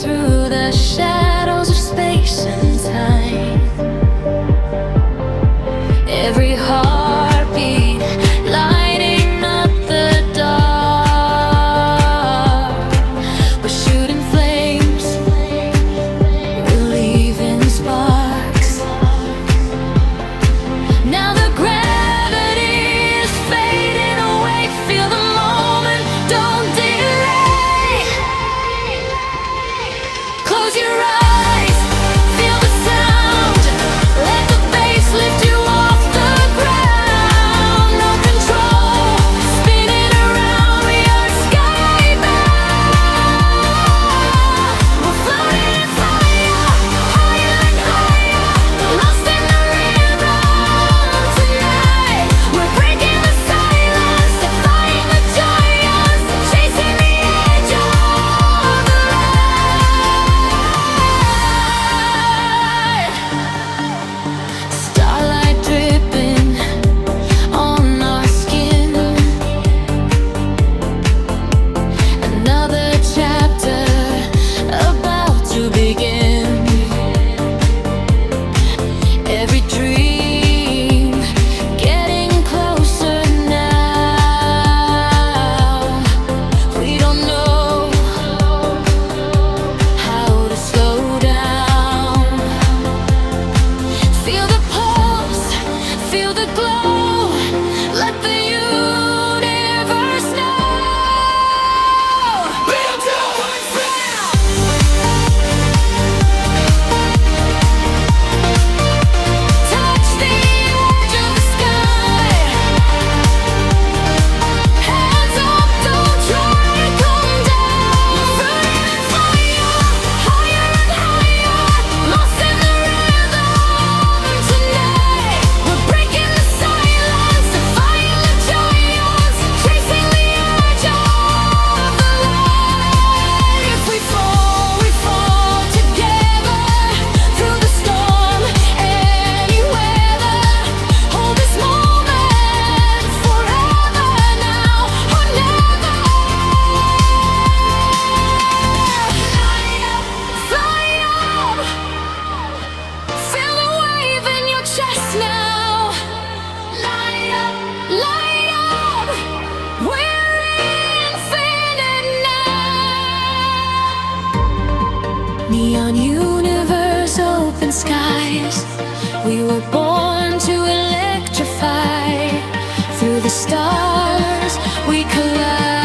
through the shadows of space and time. Every heartbeat lighting up the dark. We're shooting flames, we're leaving sparks. Now the gravity is fading away. Feel the moment, don't delay. Close your eyes, feel the sound. Let the bass lift you off the ground. No control, spinning around, we are skybound. We're floating in fire, higher and higher, lost in the rhythm tonight. We're breaking the silence, defying the giants, chasing the edge of the light. Starlight dripping on our skin. Another chapter about to begin. Every dream getting closer now. We don't know how to slow down. Feel the pulse, feel the glow. Let the universe know. Touch the edge of the sky. Hands up, don't try to come down. Burning in fire, higher and higher, lost in the rhythm tonight. We're breaking the silence, defying the giants, chasing the edge of the light. If we fall together through the storm, any weather. Hold this moment forever, now or never. Light up, fly up. Feel the wave in your chest now. Light up, light up. We're infinite now. Neon universe, open skies. We were born to electrify. Through the stars we collide.